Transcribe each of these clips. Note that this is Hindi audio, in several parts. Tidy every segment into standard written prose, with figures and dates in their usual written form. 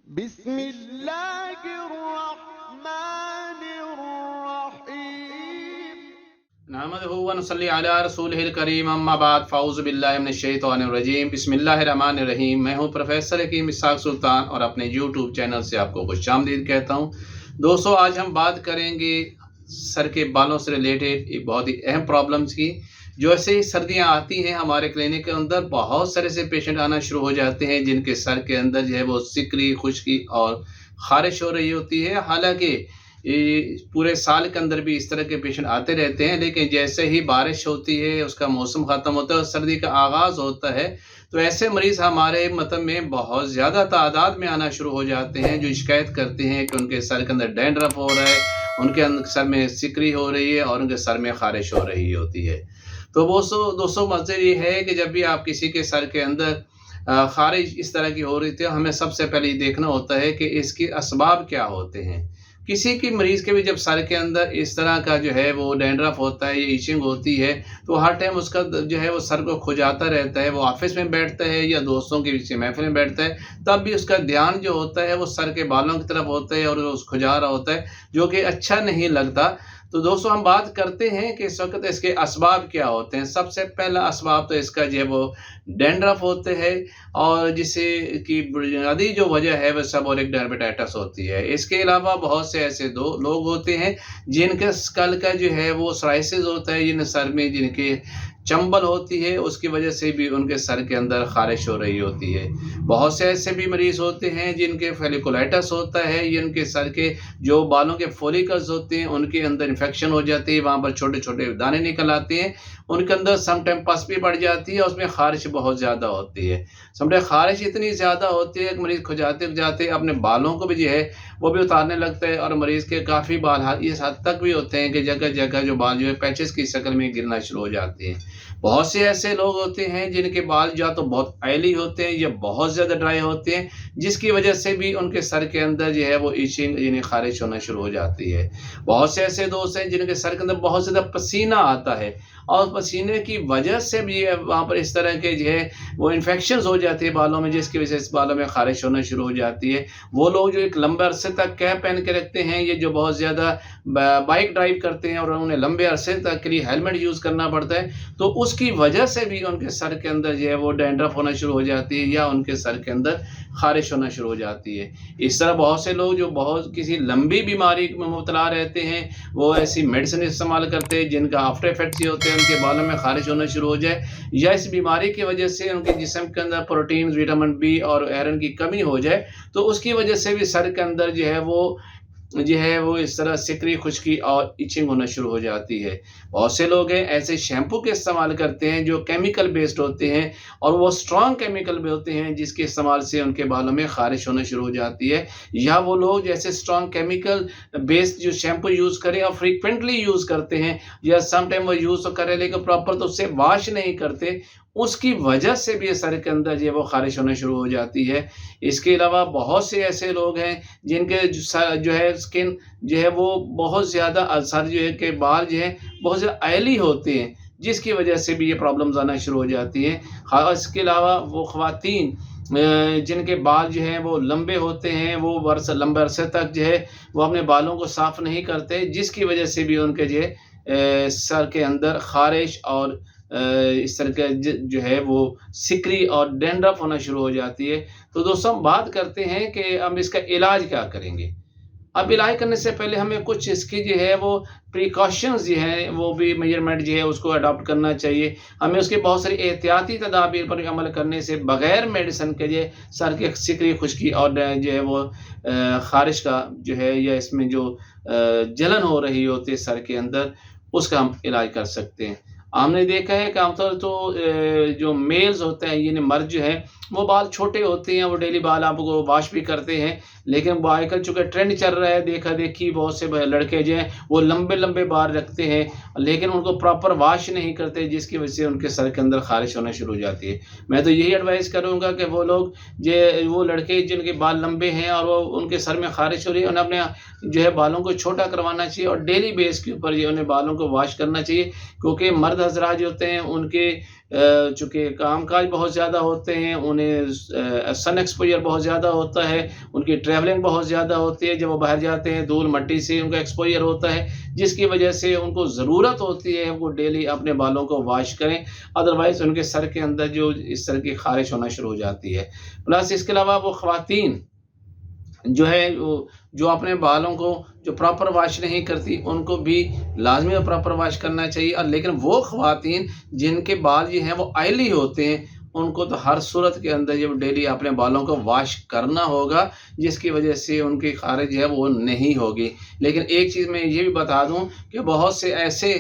बिस्मिल्लाहिर्रहमानिर्रहीम। नहमदुहु व नुसल्ली अला रसूलिहिल करीम, अम्मा बाद, फ़अऊज़ु बिल्लाहि मिनश्शैतानिर्रजीम, बिस्मिल्लाहिर्रहमानिर्रहीम। मैं हूँ प्रोफेसर हकीम इसहाक़ सुल्तान और अपने यूट्यूब चैनल से आपको खुशामदीद कहता हूँ। दोस्तों, आज हम बात करेंगे सर के बालों से रिलेटेड एक बहुत ही अहम प्रॉब्लम्स की। जो ऐसे ही सर्दियाँ आती हैं, हमारे क्लिनिक के अंदर बहुत सारे से पेशेंट आना शुरू हो जाते हैं जिनके सर के अंदर जो है वो सिकरी, खुश्की और ख़ारिश हो रही होती है। हालाँकि पूरे साल के अंदर भी इस तरह के पेशेंट आते रहते हैं, लेकिन जैसे ही बारिश होती है, उसका मौसम ख़त्म होता है और सर्दी का आगाज़ होता है, तो ऐसे मरीज़ हमारे मतलब में बहुत ज़्यादा तादाद में आना शुरू हो जाते हैं, जो शिकायत करते हैं कि उनके सर के अंदर डैंड्रफ हो रहा है, उनके सर में सिकरी हो रही है और उनके सर में ख़ारिश हो रही होती है। तो दोस्तों मज़े ये है कि जब भी आप किसी के सर के अंदर ख़ारिश इस तरह की हो रही थी, हमें सबसे पहले ये देखना होता है कि इसके असबाब क्या होते हैं। किसी की मरीज़ के भी जब सर के अंदर इस तरह का जो है वो डैंड्रफ होता है या इचिंग होती है, तो हर टाइम उसका जो है वो सर को खुजाता रहता है। वो ऑफ़िस में बैठता है या दोस्तों के बीच महफ़िल में बैठता है, तब भी उसका ध्यान जो होता है वो सर के बालों की तरफ होता है और उस खुजा रहा होता है, जो कि अच्छा नहीं लगता। तो दोस्तों, हम बात करते हैं कि इस वक़्त इसके असबाब क्या होते हैं। सबसे पहला असबाब तो इसका जो है वो डैंड्रफ होते हैं, और जिससे कि बुनियादी जो वजह है वह सेबोरिक डर्मेटाइटिस होती है। इसके अलावा बहुत से ऐसे लोग होते हैं जिनके स्कल का जो है वो सोराइसिस होता है, जिन सर में जिनके चंबल होती है, उसकी वजह से भी उनके सर के अंदर ख़ारिश हो रही होती है। बहुत से ऐसे भी मरीज़ होते हैं जिनके फेलिकुलाइटिस होता है, जिनके सर के जो बालों के फॉलिकल्स होते हैं उनके अंदर इन्फेक्शन हो जाती है, वहाँ पर छोटे-छोटे दाने निकल आते हैं, उनके अंदर सम टाइम पस भी बढ़ जाती है और उसमें ख़ारिश बहुत ज़्यादा होती है। सम टाइम ख़ारिश इतनी ज़्यादा होती है कि मरीज़ खुजाते-खुजाते अपने बालों को भी जो है वो भी उतारने लगता है, और मरीज़ के काफ़ी बाल इस हद तक भी होते हैं कि जगह-जगह जो बाल जो है पैचेस की शक्ल में गिरना शुरू हो जाते हैं। बहुत से ऐसे लोग होते हैं जिनके बाल या तो बहुत ऑयली होते हैं या बहुत ज़्यादा ड्राई होते हैं, जिसकी वजह से भी उनके सर के अंदर जो है वो इचिंग यानी ख़ारिश होना शुरू हो जाती है। बहुत से ऐसे दोस्त हैं जिनके सर के अंदर बहुत ज़्यादा पसीना आता है, और पसीने की वजह से भी वहाँ पर इस तरह के जो है वो इन्फेक्शंस हो जाती है बालों में, जिसकी वजह से बालों में ख़ारिश होना शुरू हो जाती है। वो लोग जो एक लंबे अरसे तक कैप पहन के रखते हैं, ये जो बहुत ज़्यादा बाइक ड्राइव करते हैं और उन्हें लंबे अरसे तक के लिए हेलमेट यूज़ करना पड़ता है, तो उसकी वजह से भी उनके सर के अंदर जो है वो डैंड्रफ होना शुरू हो जाती है या उनके सर के अंदर ख़ारिश होना शुरू हो जाती है। इस तरह बहुत से लोग जो बहुत किसी लंबी बीमारी में मुब्तला रहते हैं, वो ऐसी मेडिसिन इस्तेमाल करते हैं जिनका आफ्टर इफ़ेक्ट्स ये होते हैं उनके बालों में ख़ारिश होना शुरू हो जाए, या इस बीमारी की वजह से उनके जिस्म के अंदर प्रोटीन, विटामिन बी और आयरन की कमी हो जाए, तो उसकी वजह से भी सर के अंदर जो है वो इस तरह सिकरी, खुश्की और इचिंग होना शुरू हो जाती है। बहुत से लोग हैं ऐसे शैम्पू के इस्तेमाल करते हैं जो केमिकल बेस्ड होते हैं, और वो स्ट्रॉन्ग केमिकल में होते हैं जिसके इस्तेमाल से उनके बालों में ख़ारिश होना शुरू हो जाती है। या वो लोग जैसे स्ट्रॉन्ग केमिकल बेस्ड जो शैम्पू यूज़ करें और फ्रीक्वेंटली यूज़ करते हैं, या सम टाइम वो यूज़ तो करें लेकिन प्रॉपर तो उससे वॉश नहीं करते, उसकी वजह से भी सर के अंदर जो है वो ख़ारिश होना शुरू हो जाती है। इसके अलावा बहुत से ऐसे लोग हैं जिनके जो है स्किन जो है वो बहुत ज़्यादा सर जो है के बाल जो है बहुत ज़्यादा ऑयली होते हैं, जिसकी वजह से भी ये प्रॉब्लम्स आना शुरू हो जाती हैं। ख़ास इसके अलावा वो ख़वातीन जिनके बाल जो हैं वो लंबे होते हैं, वो लंबे अरसे तक जो है वो अपने बालों को साफ़ नहीं करते, जिसकी वजह से भी उनके जो है सर के अंदर ख़ारिश और इस तरह का जो है वो सिकरी और डैंड्रफ होना शुरू हो जाती है। तो दोस्तों, हम बात करते हैं कि अब इसका इलाज क्या करेंगे। अब इलाज करने से पहले हमें कुछ इसकी जो है वो प्रिकॉशंस जो हैं वो भी मेजरमेंट जो है उसको अडॉप्ट करना चाहिए। हमें उसके बहुत सारी एहतियाती तदाबीर पर अमल करने से बग़ैर मेडिसिन के जो सर की सिकरी, खुश्की और जो है वो ख़ारिश का जो है या इसमें जो जलन हो रही होती है सर के अंदर, उसका हम इलाज कर सकते हैं। हमने देखा है कि आमतौर तो जो मेल्स होते हैं यानी मर्द जो है वो बाल छोटे होते हैं, वो डेली बाल आपको वॉश भी करते हैं, लेकिन आजकल चूँकि ट्रेंड चल रहा है, देखा देखी बहुत से लड़के जो हैं वो लंबे लंबे बाल रखते हैं, लेकिन उनको प्रॉपर वॉश नहीं करते, जिसकी वजह से उनके सर के अंदर ख़ारिश होना शुरू हो जाती है। मैं तो यही एडवाइस करूँगा कि वो लड़के जिनके बाल लंबे हैं और वो उनके सर में ख़ारिश हो रही है, उन्हें अपने जो है बालों को छोटा करवाना चाहिए और डेली बेस के ऊपर जो उन्हें बालों को वॉश करना चाहिए, क्योंकि मर्द हज़रात जो होते हैं उनके चूँकि काम काज बहुत ज़्यादा होते हैं, उन्हें सन एक्सपोजर बहुत ज़्यादा होता है, उनकी ट्रैवलिंग बहुत ज़्यादा होती है, जब वो बाहर जाते हैं धूल मट्टी से उनका एक्सपोजर होता है, जिसकी वजह से उनको ज़रूरत होती है वो डेली अपने बालों को वॉश करें, अदरवाइज़ उनके सर के अंदर जो इस तरह की ख़ारिश होना शुरू हो जाती है। प्लस इसके अलावा वो ख़वातीन जो है जो अपने बालों को जो प्रॉपर वॉश नहीं करती, उनको भी लाज़मी और प्रॉपर वॉश करना चाहिए। और लेकिन वो ख़वातीन जिनके बाल जो हैं वो ऑयली होते हैं, उनको तो हर सूरत के अंदर जब डेली अपने बालों को वॉश करना होगा, जिसकी वजह से उनकी ख़ारिश जो है वो नहीं होगी। लेकिन एक चीज़ मैं ये भी बता दूं कि बहुत से ऐसे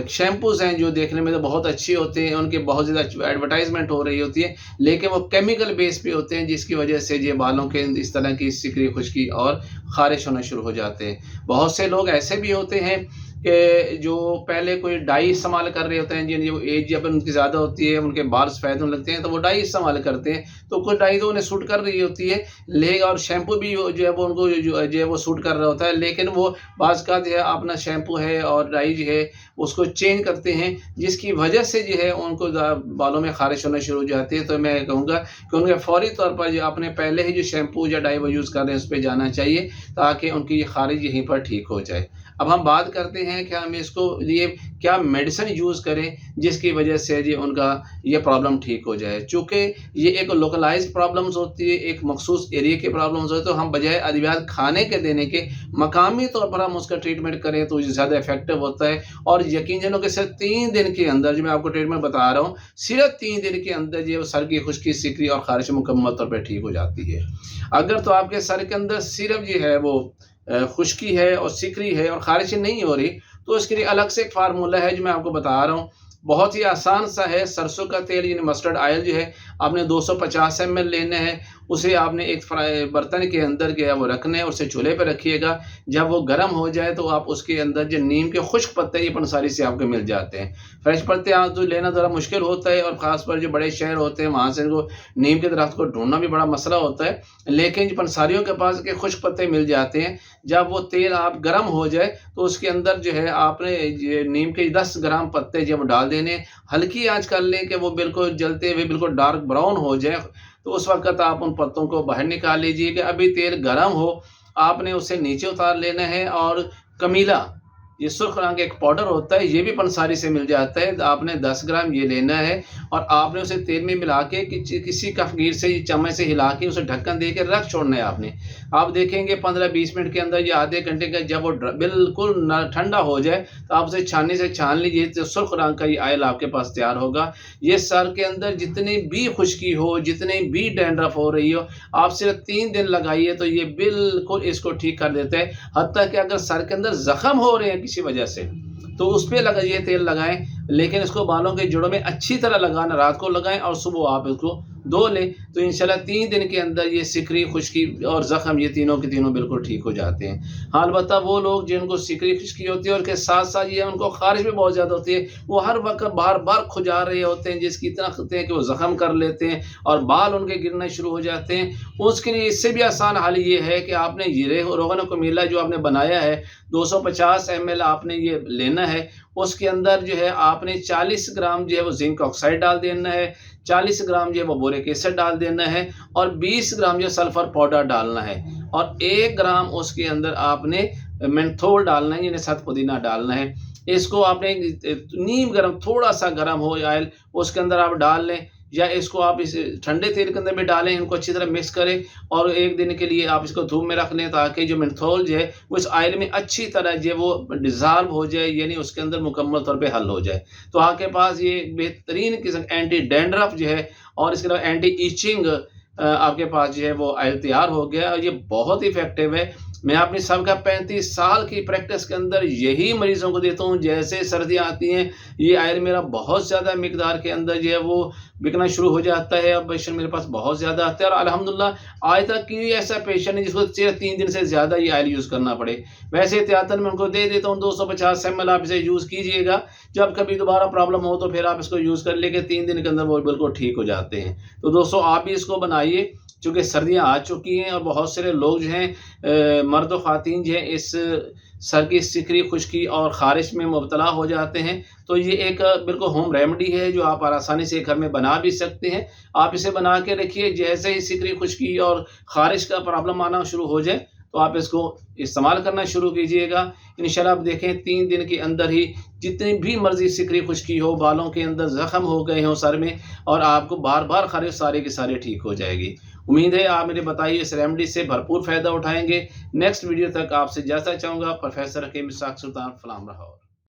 शैम्पूज़ हैं जो देखने में तो बहुत अच्छे होते हैं, उनके बहुत ज़्यादा एडवर्टाइजमेंट हो रही होती है, लेकिन वो केमिकल बेस पे होते हैं, जिसकी वजह से ये बालों के इस तरह की सिकरी खुश्की और ख़ारिश होना शुरू हो जाते हैं। बहुत से लोग ऐसे भी होते हैं कि जो पहले कोई डाई इस्तेमाल कर रहे होते हैं, जिन जो एज जब उनकी ज़्यादा होती है, उनके बाल सफ़ेद होने लगते हैं, तो वो डाई इस्तेमाल करते हैं, तो कुछ डाई तो उन्हें सूट कर रही होती है, ले और शैम्पू भी जो है वो उनको जो है वो सूट कर रहा होता है, लेकिन वो बाज़ का जो है अपना शैम्पू है और डाई जो है उसको चेंज करते हैं, जिसकी वजह से जो है उनको बालों में ख़ारिश होना शुरू हो जाती है। तो मैं कहूँगा कि उनके फ़ौरी तौर पर जो अपने पहले ही जो शैम्पू या डाई वो यूज़ कर रहे हैं उस पे जाना चाहिए, ताकि उनकी ये ख़ारिश यहीं पर ठीक हो जाए। अब हम बात करते हैं कि हम इसको लिए क्या मेडिसिन यूज़ करें जिसकी वजह से जी उनका ये प्रॉब्लम ठीक हो जाए। चूँकि ये एक लोकलाइज़्ड प्रॉब्लम्स होती है, एक मखसूस एरिया की प्रॉब्लम्स होती है, तो हम बजाय अद्वियात खाने के देने के मकामी तौर पर हम उसका ट्रीटमेंट करें तो ज़्यादा इफेक्टिव होता है। और यकीन जानो कि सिर्फ 3 दिन के अंदर जो मैं आपको ट्रीटमेंट बता रहा हूँ, सिर्फ 3 दिन के अंदर जो सर की खुश्की, सिकरी और ख़ारिश मुकम्मल तौर पर ठीक हो जाती है। अगर तो आपके सर के अंदर सिर्फ जो है वो खुश्की है और सिकरी है और ख़ारिश नहीं हो रही, तो उसके लिए अलग से एक फ़ार्मूला है जो मैं आपको बता रहा हूँ। बहुत ही आसान सा है। सरसों का तेल यानी मस्टर्ड ऑयल जो है आपने 250 ml लेना है। उसे आपने एक बर्तन के अंदर जो है वो रखना है, उसे चूल्हे पे रखिएगा। जब वो गर्म हो जाए तो आप उसके अंदर जो नीम के खुश्क पत्ते ये पंसारी से आपको मिल जाते हैं। फ्रेश पत्ते आज तो लेना ज़रा मुश्किल होता है और ख़ास पर जो बड़े शहर होते हैं वहाँ से इनको नीम के दरख्त को ढूंढना भी बड़ा मसला होता है, लेकिन जो पंसारियों के पास के खुश्क पत्ते मिल जाते हैं। जब वो तेल आप गर्म हो जाए तो उसके अंदर जो है आपने ये नीम के 10 ग्राम पत्ते जब डाल देने, हल्की आंच कर लें कि वो बिल्कुल जलते हुए बिल्कुल डार्क ब्राउन हो जाए। तो उस वक़्त आप उन पत्तों को बाहर निकाल लीजिए कि अभी तेल गर्म हो, आपने उसे नीचे उतार लेना है। और कमीला ये सुर्ख रंग का एक पाउडर होता है, ये भी पंसारी से मिल जाता है। आपने 10 ग्राम ये लेना है और आपने उसे तेल में मिला के किसी कफगीर से चम्मच से हिला के उसे ढक्कन दे के रख छोड़ना है आपने। आप देखेंगे 15-20 मिनट के अंदर या आधे घंटे का जब वो बिल्कुल ठंडा हो जाए तो आप उसे छाननी से छान लीजिए, तो सुर्ख रंग का ये ऑयल आपके पास तैयार होगा। ये सर के अंदर जितनी भी खुश्की हो, जितनी भी डैंड्रफ हो रही हो, आप सिर्फ 3 दिन लगाइए तो ये बिल्कुल इसको ठीक कर देता है। हत्ता कि अगर सर के अंदर ज़ख्म हो रहे हैं किसी वजह से तो उस पे लगाइए, तेल लगाएं, लेकिन इसको बालों के जड़ों में अच्छी तरह लगाना, रात को लगाएं और सुबह आप इसको धो लें, तो इंशाल्लाह 3 दिन के अंदर ये सिकरी, खुश्की और ज़ख्म ये तीनों के तीनों बिल्कुल ठीक हो जाते हैं। हाँ, अलबत्ता वो लोग जिनको सिकरी, खुश्की होती है और के साथ साथ ये उनको ख़ारिश भी बहुत ज़्यादा होती है, वो हर वक्त बार बार खुजा रहे होते हैं, जिसकी इतना खतरे हैं कि वो ज़ख्म कर लेते हैं और बाल उनके गिरना शुरू हो जाते हैं। उसके लिए इससे भी आसान हल ये है कि आपने ये रोगन कमीला जो आपने बनाया है 250 ml आपने ये लेना है। उसके अंदर जो है आपने 40 ग्राम जो है वो जिंक ऑक्साइड डाल देना है, 40 ग्राम जो है वो बोरिक एसिड डाल देना है और 20 ग्राम जो सल्फर पाउडर डालना है और 1 ग्राम उसके अंदर आपने मेंथोल डालना है, यानी सत पुदीना डालना है। इसको आपने नीम गर्म, थोड़ा सा गर्म हो ऑयल उसके अंदर आप डाल लें, या इसको आप इस ठंडे तेल के अंदर भी डालें, इनको अच्छी तरह मिक्स करें और 1 दिन के लिए आप इसको धूप में रख लें, ताकि जो मेंथोल जो है वो इस ऑयल में अच्छी तरह जो वो डिज़ॉल्व हो जाए, यानी उसके अंदर मुकम्मल तौर पे हल हो जाए। तो आपके पास ये बेहतरीन किस्म एंटी डैंड्रफ जो है और इसके अलावा एंटी ईचिंग आपके पास जो है वो ऑयल तैयार हो गया और ये बहुत इफेक्टिव है। मैं अपनी सबका 35 साल की प्रैक्टिस के अंदर यही मरीज़ों को देता हूँ। जैसे सर्दियाँ आती हैं ये ऑयल मेरा बहुत ज़्यादा मिकदार के अंदर जो है वो बिकना शुरू हो जाता है। अब पेशेंट मेरे पास बहुत ज़्यादा आते हैं और अल्हम्दुलिल्लाह आज तक कोई ऐसा पेशेंट नहीं जिसको सिर्फ 3 दिन से ज़्यादा ये ऑयल यूज़ करना पड़े। वैसे एहतियातन मैं उनको दे देता हूँ 250 ml आप इसे यूज़ कीजिएगा। जब कभी दोबारा प्रॉब्लम हो तो फिर आप इसको यूज़ कर लेके 3 दिन के अंदर वो बिल्कुल ठीक हो जाते हैं। तो दोस्तों आप भी इसको बनाइए, चूँकि सर्दियाँ आ चुकी हैं और बहुत सारे लोग जो हैं मर्द व ख़वातीन जो हैं इस सर की सिकरी, खुश्की और ख़ारिश में मुब्तला हो जाते हैं, तो ये एक बिल्कुल होम रेमेडी है जो आप आसानी से घर में बना भी सकते हैं। आप इसे बना के रखिए, जैसे ही सिकरी, खुश्की और ख़ारिश का प्रॉब्लम आना शुरू हो जाए तो आप इसको इस्तेमाल करना शुरू कीजिएगा। इंशाल्लाह आप देखें 3 दिन के अंदर ही जितनी भी मर्ज़ी सिकरी, खुश्की हो, बालों के अंदर ज़ख़म हो गए हों सर में, और आपको बार-बार ख़ारिश सारे के सारे ठीक हो जाएगी। उम्मीद है आप मेरे बताई इस रेमेडी से भरपूर फ़ायदा उठाएँगे। नेक्स्ट वीडियो तक आपसे इजाज़त चाहूँगा। प्रोफ़ेसर हकीम इसहाक़ सुल्तान, फ़लाम रहा।